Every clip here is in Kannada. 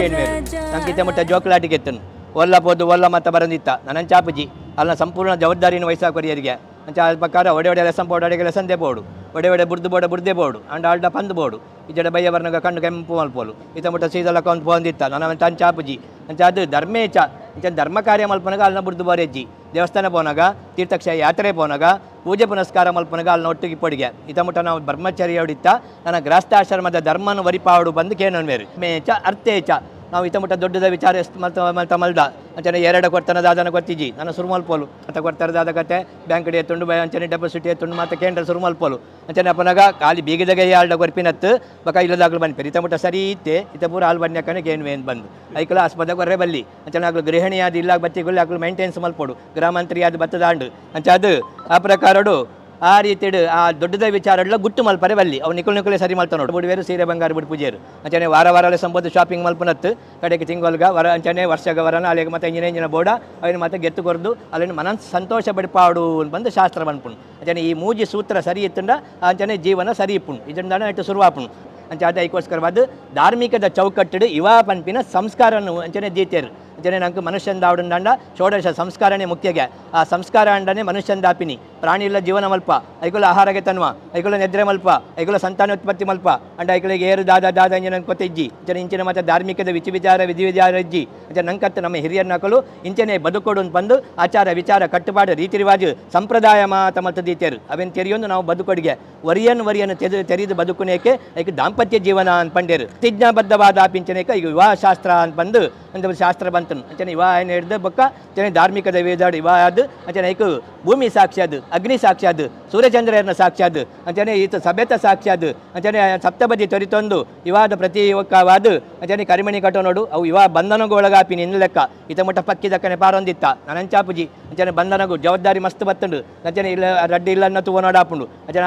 ಕೇಳಿಮೇರು ನಂಗೆ ಇತ್ತೆ ಮುಟ್ಟ ಜೋಕುಲಾಟಿಗೆ ಎತ್ತನು ಒಲ್ಲ ಪೋದು ಒಲ್ಲ ಮತ್ತ ಬರಂದಿತ್ತ ನನ್ನ ಚಾಪುಜಿ ಅಲ್ಲ ಸಂಪೂರ್ಣ ಜವಾಬ್ದಾರಿನ ವಹಿಸಾಕೊರಿಯರಿಗೆ ಅಂಚ ಅದ ಪ್ರಕಾರ ಒಡೆ ಒಡೆ ಲೆಸನ್ ಬೋರ್ಡ್ ಅಡೆಗೆ ಲೆಸಂದೇ ಬೋಡು ಒಡೆ ಒಡೆ ಬುರ್ದೇ ಬೋಡು ಅಂಡ ಆಲ್ಡ ಪಂದು ಬೋಡು ಇಜಡೆ ಬಯ್ಯ ಬರ್ನಾಗ ಕಣ್ಣು ಕೆಂಪು ಮಲ್ಪೋಲು ಇತ್ತ ಮುಟ್ಟ ಸೀಸಲಕ್ಕ ಒಂದು ಪೋಂದಿತ್ತ ನನ್ನ ತಂಚಾಪುಜಿ ಅಂಚ ಅದು ಧರ್ಮೇಚ ಇಂಚ ಧರ್ಮ ಕಾರ್ಯ ಮಲ್ಪನಾಗ ಅಲ್ಲಿನ ಬುರ್ದು ಬೋರೆಜ್ಜಿ ದೇವಸ್ಥಾನ ಪೋನಾಗ ತೀರ್ಥಕ್ಷ ಯಾತ್ರೆ ಪೋನಾಗ ಪೂಜೆ ಪುನಸ್ಕಾರ ಮಲ್ಪನಾಗ ಅಲ್ಲಿನ ಒಟ್ಟಿಗೆ ಇಪ್ಪಡಿಗೆ ಇತ್ತ ಮುಟ್ಟ ನಾವು ಬ್ರಹ್ಮಚರ್ಯ ಹೊಡಿತ್ತ ನನ್ನ ಗೃಹಸ್ಥಾಶ್ರಮದ ಧರ್ಮನ ವರಿಪಾಡು ಬಂದು ಕೇನೋನ್ ಮೇರು ಮೇಚ ಅರ್ಥೇಚ ನಾವು ಇತ್ತ ಮುಟ್ಟ ದೊಡ್ಡದ ವಿಚಾರ ಎಷ್ಟು ಮಲ್ತ ಮಲ್ದ ಅಂಚನೆ ಎರಡು ಕೊಡ್ತಾನದಾದನ ಗೊತ್ತಿಜಿ ನನ್ನ ಸುರುಮಲ್ಪೋಲು ಅಂತ ಕೊಡ್ತಾರದಾದ ಕತೆ ಬ್ಯಾಂಕ್ ಡಿ ಎತ್ತುಂಡು ಅಂಚನೆ ಡೆಪಾಸಿಟ್ ಎತ್ತುಂಡು ಮತ್ತೆ ಕೇಂದ್ರ ಸುರುಮಲ್ಪೋಲು ಅಂಚನೆ ಅಪ್ಪನಾಗ ಖಾಲಿ ಬೀಗದಾಗ ಆಲ್ಡ ಗೊರ್ಪಿನತ್ತು ಬಕ ಇಲ್ಲದಾಗ್ಲು ಬಂದ್ಪೇರಿ ಇತ್ತ ಮುಟ್ಟ ಸರಿ ಇತ್ತೆ ಇತ್ತ ಪೂರ ಹಾಲು ಬನ್ಯಾಕನೆ ಗೇನು ಏನು ಬಂದು ಐಕಲ ಆಸ್ಪತ್ರೆಗೆ ಬರ್ರೆ ಬಲ್ಲಿ ಅಂಚನೆ ಆಗ್ಲು ಗೃಹಿಣಿ ಆದ ಇಲ್ಲ ಬತ್ತಿಗಳು ಆಗ್ಲು ಮೇಂಟೆನ್ಸ್ ಮಲ್ಪೋಡು ಗೃಹ ಮಂತ್ರಿ ಆದ ಬತ್ತದಾಂಡು ಅಂಚ ಅದು ಆ ಪ್ರಕಾರಡು ಆ ರೀತಿ ಆ ದೊಡ್ಡದ ವಿಚಾರಗಳ ಗುಟ್ಟು ಮಲ್ಪರೆ ಬಲ್ಲಿ ಅವು ನಿಕುಲೆ ಸರಿ ಮಲ್ತ ನೋಡು ಬುಡಿವೇರು ಸೀರೆ ಬಂಗಾರ ಬಿಡು ಪೂಜೆರು ಅಂಚನೆ ವಾರ ಸಂಬೋದು ಶಾಪಿಂಗ್ ಮಲ್ಪನತ್ತು ಕಡೆಗೆ ತಿಂಗೊಲ್ಗ ವರ ಅಂಚನೆ ವರ್ಷಗ ವರನ ಅಲ್ಲಿಗೆ ಮತ್ತೆ ಇಂಜಿನ ಬೋಡ ಅವನು ಮತ್ತೆ ಗೆತ್ತು ಕೊರ್ದು ಅಲ್ಲಿನ ಮನಸ್ಸು ಸಂತೋಷ ಪಡಿಪಾಡು ಬಂದು ಶಾಸ್ತ್ರ ಬಂದ್ಪುಣ್ ಅಂಚನೆ ಈ ಮೂಜಿ ಸೂತ್ರ ಸರಿ ಇತ್ತುಂಡ ಅಂಚನೆ ಜೀವನ ಸರಿ ಇಪ್ಪುಣ್ ಇದರಿಂದ ಇಟ್ಟು ಶುರುವಾಪುಣ್ ಅಂಚೆ ಅದು ಐಕೋಸ್ಕರವಾದ ಧಾರ್ಮಿಕದ ಚೌಕಟ್ಟು ಇವಾ ಪಂಪಿನ ಸಂಸ್ಕಾರನು ಅಂಚನೆ ದೀತೇರು ಅಂಚನೆ ನಂಗೆ ಮನುಷ್ಯಂದ ಆವಡಂಡ ಷೋಡಶ ಸಂಸ್ಕಾರನೇ ಮುಖ್ಯಗೆ ಆ ಸಂಸ್ಕಾರ ಅಂಡನೆ ಮನುಷ್ಯಂದಾಪಿನಿ ಪ್ರಾಣಿ ಇಲ್ಲ ಜೀವನ ಮಲ್ಪ ಐಗುಲ ಆಹಾರಗೆ ತನ್ವ ಐಗುಲ ನಿದ್ರೆ ಮಲ್ಪ ಐಗುಲ ಸಂತಾನೋತ್ಪತ್ತಿ ಮಲ್ಪ ಅಂಡ ಐಗುಳಿಗೆ ಏರು ದಾದ ಅಂಜನ ಕೊತ್ತಿಜ್ಜಿ ಅಂಚನೆ ಇಂಚಿನ ಮತ್ತೆ ಧಾರ್ಮಿಕದ ವಿಧಿ ವಿಚಾರ ಇಜ್ಜಿ ಅಂಚನೆ ನಂಕತ್ತು ನಮ್ಮ ಹಿರಿಯರನ್ನ ಹಾಕಲು ಇಂಚನೆ ಬದುಕೊಡು ಬಂದು ಆಚಾರ ವಿಚಾರ ಕಟ್ಟುಪಾಡು ರೀತಿ ರಿವಾಜು ಸಂಪ್ರದಾಯ ಮಾತ ಮತ್ತು ದೀತೇರು ಅವೇನು ತೆರೆಯೊಂದು ನಾವು ಬದುಕೊಡಿಗೆ ವರಿಯನ್ನು ತೆರೆದು ಬದುಕುನೇಕೆ ಐಕೆ ದಾಂಪತ್ಯ ಜೀವನ ಅಂತ ಪಂಡೇರು ಪ್ರತಿಜ್ಞಾಬದ್ಧವಾದ ಪಿಂಚನೇಕ ಈಗ ವಿವಾಹ ಶಾಸ್ತ್ರ ಅಂತ ಬಂದು ಅಂತ ಶಾಸ್ತ್ರ ಬಂತು ಅಂಚನೆ ವಿವಾಹ ಏನು ಹಿಡ್ದು ಬೊಕ್ಕ ಅಂಚನೆ ಧಾರ್ಮಿಕದ ವೇದಾಡು ವಿವಾಹ ಅದು ಅಂಚನೆ ಐಕು ಭೂಮಿ ಸಾಕ್ಷಿ ಅದು ಅಗ್ನಿ ಸಾಕ್ಷಿ ಅದು ಸೂರ್ಯಚಂದ್ರನ ಸಾಕ್ಷಿ ಅದು ಅಂಚನೆ ಈತ ಸಭ್ಯತ ಸಾಕ್ಷಿ ಅದು ಅಂಚನೆ ಸಪ್ತಪದಿ ತೊರಿತೊಂದು ವಿವಾಹದ ಪ್ರತಿ ಒಕ್ಕವಾದ ಅಂಚನೆ ಕರಿಮಣಿ ಕಟ್ಟೋ ನೋಡು ಅವು ವಿವಾಹ ಬಂಧನಗೂ ಒಳಗಾಪಿನಿ ಇನ್ನು ಲೆಕ್ಕ ಈತ ಮುಟ್ಟ ಪಕ್ಕಿದಕ್ಕನೆ ಪಾರೊಂದಿತ್ತ ನನಂಚಾಪುಜಿ ಅಂಚನೆ ಬಂಧನಗೂ ಜವಾಬ್ದಾರಿ ಮಸ್ತ್ ಬತ್ತುಂಡು ಅಂಚನೆ ಇಲ್ಲ ರಡ್ಡಿ ಇಲ್ಲ ಅನ್ನೋ ತೂವ ನೋಡಾಪುಂಡು ಅಂಚನೆ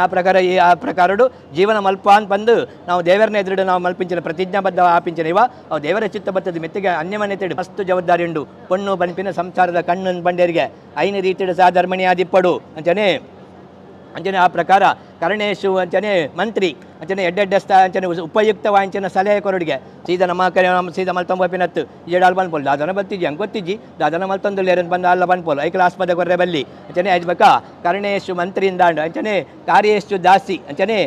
ಆ ಪ್ರಕಾರಡು ಜೀವನ ಮಲ್ಪ ಅಂತ ಬಂದು ನಾವು ದೇವರನ್ನ ಎದುರುಡು ನಾವು ಮಲ್ಪಿಂచిన ಪ್ರತಿಜ್ಞಾಬದ್ಧ ಆಪಿಂచిన ಇವ ಅವು ದೇವರ ಚಿತ್ತ ಬತ್ತದ ಮೆತ್ತಿಗೆ ಅನ್ಯಮನೆ ತಿಡು ಮಸ್ತ್ ಜವಾಬ್ದಾರಿ ಉಂಡು ಪೊಣ್ಣು ಬನ್ಪಿನ ಸಂಸಾರದ ಕಣ್ಣು ಬಂಡೇರಿಗೆ ಐನ ರೀತಿಯ ಸಾಧರ್ಮಣಿ ಆದಿಪ್ಪಡು ಅಂಚನೆ ಆ ಪ್ರಕಾರ ಕರ್ಣೇಶು ಅಂಚನೆ ಮಂತ್ರಿ ಅಂಚನೆ ಎಡ್ಡೆಡ್ಡೆಸ್ತ ಅಂಚನೆ ಉಪಯುಕ್ತವಾಂಚನ ಸಲಹೆ ಕೊರಡಿಗೆ ಸೀದಾ ನಮ್ಮ ಸೀದಾ ಮಲ್ತೊಂಬಪಿನತ್ತು ಏಡಾಲ್ ಬಂದ್ಪೋಲು ದಾದನ ಬತ್ತಿಜ್ಜಿ ಹಂಗೆ ಗೊತ್ತಿಜ್ಜಿ ದಾದನ ಮಲ್ತೊಂದು ಲೇರನ್ ಬಂದ ಅಲ್ಲ ಬಂದ್ಪೋಲು ಐಕಲ ಆಸ್ಪತ್ರೆ ಕೊರ್ರೆ ಬಲ್ಲಿ ಅಂಚನೆ ಅಜ್ಬೇಕಾ ಕರ್ಣೇಶು ಮಂತ್ರಿಯಿಂದ ಅಂಚನೆ ಕಾರ್ಯೇಶು ದಾಸಿ ಅಂಚನೆ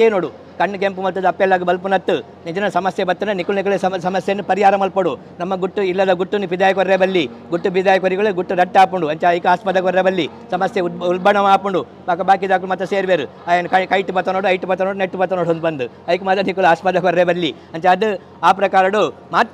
ನೋಡು ಕಣ್ಣು ಕೆಂಪು ಮತ್ತು ಅಪ್ಪೆಲ್ಲಾಗ ಬಲ್ಪುನತ್ತು ನಿಜನ ಸಮಸ್ಯೆ ಬತ್ತನ ನಿಕುಲೆ ಸಮಸ್ಯೆಯನ್ನು ಪರಿಹಾರ ಮಲ್ಪಡು ನಮ್ಮ ಗುಟ್ಟು ಇಲ್ಲದ ಗುಟ್ಟು ಬಿದಾಯ ಕೊರ್ರೆ ಬಲ್ಲಿ ಗುಟ್ಟು ಬಿದಾಯ ಕೊರಿಗಳು ಗುಟ್ಟು ರಟ್ಟ ಹಾಕೊಂಡು ಅಂಚ ಐಕ ಆಸ್ಪತ್ರೆ ಕೊರ್ರೆ ಬಲ್ಲಿ ಸಮಸ್ಯೆ ಉಲ್ಬಣ ಹಾಕೊಂಡು ಬಾಕಿ ದಾಖಲು ಮತ್ತೆ ಸೇರ್ಬೇರು ಆಯನ್ ಕೈಟ್ ಬತ್ತ ನೋಡು ಐಟ್ ಬತ್ತ ನೋಡು ನೆಟ್ಟು ಬತ್ತ ನೋಡು ಬಂದು ಐಕ್ ಮಾತ್ರ ನಿಕುಲ ಆಸ್ಪತ್ರೆ ಕೊರ್ರೆ ಬಲ್ಲಿ ಅಂಚ ಅದು ಆ ಪ್ರಕಾರಡು ಮತ್ತೆ